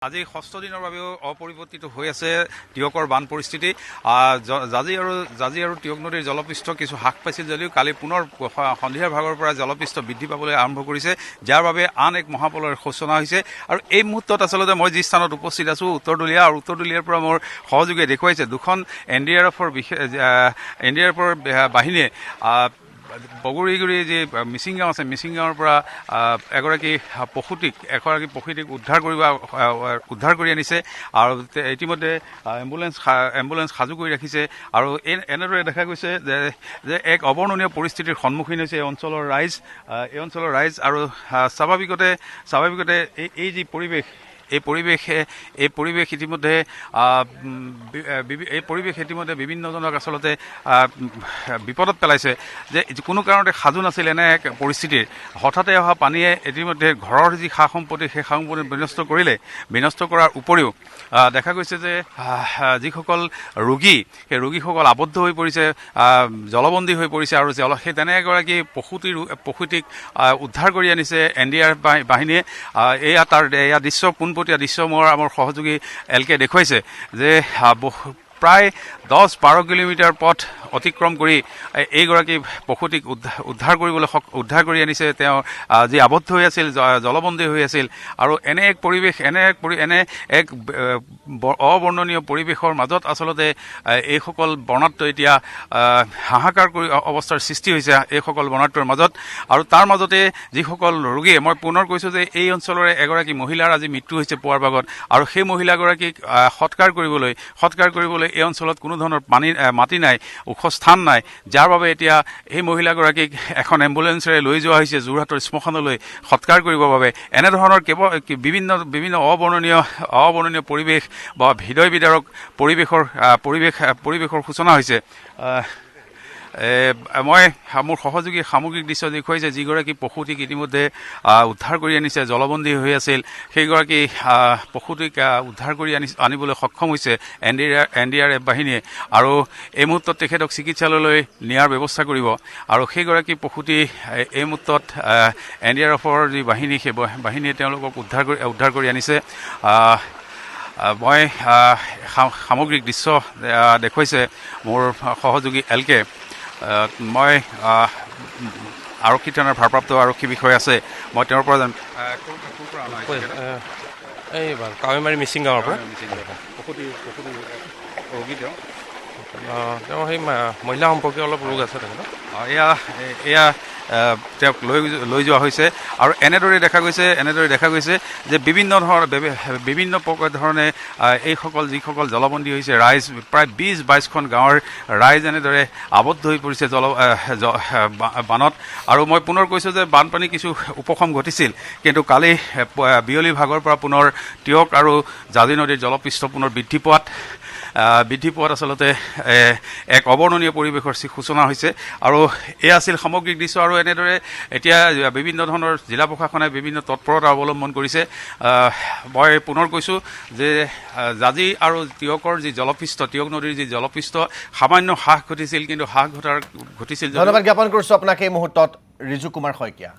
আজি 6ষ্ঠ দিনৰ বাবেও অপৰিৱৰ্তিত হৈ আছে টিয়কৰ বান পৰিস্থিতি। জাজি আৰু টিয়ক নদীৰ জলপৃষ্ঠ কিছু হ্ৰাস পাইছিল যদিও কালি পুনৰ সন্ধিয়াৰ ভাগৰ পৰা জলপৃষ্ঠ বৃদ্ধি পাবলৈ আৰম্ভ কৰিছে, যাৰ বাবে আন এক মহাপলৰ সূচনা হৈছে। আৰু এই মুহূৰ্তত আচলতে মই যি স্থানত উপস্থিত আছোঁ উত্তৰদুলীয়া, আৰু উত্তৰদুলীয়াৰ পৰা মোৰ সহযোগীয়ে দেখুৱাইছে দুখন NDRFৰ বাহিনীয়ে বগৰীগুৰি যি মিচিং গাঁও আছে, মিচিং গাঁৱৰ পৰা এগৰাকী প্ৰসূতিক উদ্ধাৰ কৰি আনিছে আৰু ইতিমধ্যে এম্বুলেন্স সাজু কৰি ৰাখিছে। আৰু এনেদৰে দেখা গৈছে যে এক অৱৰ্ণনীয় পৰিস্থিতিৰ সন্মুখীন হৈছে এই অঞ্চলৰ ৰাইজ। আৰু স্বাভাৱিকতে এই যি পৰিৱেশ, এই পৰিৱেশ ইতিমধ্যে বিভিন্নজনক আচলতে বিপদত পেলাইছে, যে কোনো কাৰণতে সাজু নাছিল এনে এক পৰিস্থিতিৰ। হঠাতে অহা পানীয়ে ইতিমধ্যে ঘৰৰ যি সা সম্পত্তি সেই সা সম্পত্তি বিনষ্ট কৰাৰ উপৰিও দেখা গৈছে যে যিসকল ৰোগী, সেই ৰোগীসকল আবদ্ধ হৈ পৰিছে, জলবন্দী হৈ পৰিছে। আৰু সেই তেনে এগৰাকী প্ৰসূতিক উদ্ধাৰ কৰি আনিছে NDRF বাহিনীয়ে। এয়া দৃশ্য পোনপটীয়া দৃশ্য আমাৰ সহযোগী LK দেখুৱাইছে যে প্ৰায় 10-12 কিলোমিটাৰ পথ অতিক্ৰম কৰি এইগৰাকী প্ৰসূতিক উদ্ধাৰ কৰি আনিছে। তেওঁ যি আবদ্ধ হৈ আছিল, জলবন্দী হৈ আছিল। আৰু এনে এক অবৰ্ণনীয় পৰিৱেশৰ মাজত আচলতে এইসকল বৰ্ণাঢ্য এতিয়া হাহাকাৰ কৰি অৱস্থাৰ সৃষ্টি হৈছে এইসকল বৰ্ণাঢ্যৰ মাজত। আৰু তাৰ মাজতে যিসকল ৰোগীয়ে, মই পুনৰ কৈছোঁ যে এই অঞ্চলৰে এগৰাকী মহিলাৰ আজি মৃত্যু হৈছে পুৱাৰ ভাগত। আৰু সেই মহিলাগৰাকীক সৎকাৰ কৰিবলৈ এই অঞ্চলত কোনো ধৰণৰ মাটি নাই, ওখ স্থান নাই, যাৰ বাবে এতিয়া এই মহিলাগৰাকীক এখন এম্বুলেন্সেৰে লৈ যোৱা হৈছে যোৰহাটৰ শ্মশানলৈ সৎকাৰ কৰিবৰ বাবে। এনেধৰণৰ বিভিন্ন অবৰ্ণনীয় পৰিৱেশ বা হৃদয় বিদাৰক পৰিৱেশৰ সূচনা হৈছে। মই মোৰ সহযোগী সামগ্ৰিক দৃশ্য দেখুৱাইছে যিগৰাকী প্ৰসূতিক ইতিমধ্যে উদ্ধাৰ কৰি আনিছে, জলবন্দী হৈ আছিল, সেইগৰাকী প্ৰসূতিক উদ্ধাৰ কৰি আনিবলৈ সক্ষম হৈছে NDRF বাহিনীয়ে। আৰু এই মুহূৰ্তত তেখেতক চিকিৎসালয়লৈ নিয়াৰ ব্যৱস্থা কৰিব। আৰু সেইগৰাকী প্ৰসূতি এই মুহূৰ্তত NDRFৰ যি বাহিনী, সেই বাহিনীয়ে তেওঁলোকক উদ্ধাৰ কৰি আনিছে। মই সামগ্ৰিক দৃশ্য দেখুৱাইছে মোৰ সহযোগী LK। মই আৰক্ষী থানাৰ ভাৰপ্ৰাপ্ত আৰক্ষী বিষয়া আছে, মই তেওঁৰ পৰা এই কাৱৈমাৰী মিচিং গাঁৱৰ পৰা ৰোগী তেওঁ সেই মহিলা সম্পৰ্কীয় অলপ ৰোগ আছে তেখেতৰ। এয়া তেওঁক লৈ যোৱা হৈছে। আৰু এনেদৰে দেখা গৈছে যে বিভিন্ন ধৰণে যিসকল জলবন্দী হৈছে ৰাইজ, প্ৰায় 20-22খন গাঁৱৰ ৰাইজ এনেদৰে আবদ্ধ হৈ পৰিছে বানত। আৰু মই পুনৰ কৈছোঁ যে বানপানী কিছু উপশম ঘটিছিল, কিন্তু কালি বিয়লি ভাগৰ পৰা পুনৰ টিয়ক আৰু জাজি নদীৰ জলপৃষ্ঠ পুনৰ বৃদ্ধি পোৱাত আচলতে এক অৱৰ্ণনীয় পৰিৱেশৰ সূচনা হৈছে। আৰু এয়া আছিল সামগ্ৰিক দৃশ্য। আৰু এনেদৰে এতিয়া বিভিন্ন ধৰণৰ জিলা প্ৰশাসনে বিভিন্ন তৎপৰতা অৱলম্বন কৰিছে। মই পুনৰ কৈছোঁ যে জাজি আৰু টিয়কৰ যি জলপৃষ্ঠ, টিয়ক নদীৰ যি জলপৃষ্ঠ সামান্য হ্ৰাস ঘটিছিল, কিন্তু ঘটিছিল। ধন্যবাদ জ্ঞাপন কৰিছোঁ আপোনাক এই মুহূৰ্তত ৰিজু কুমাৰ শইকীয়া।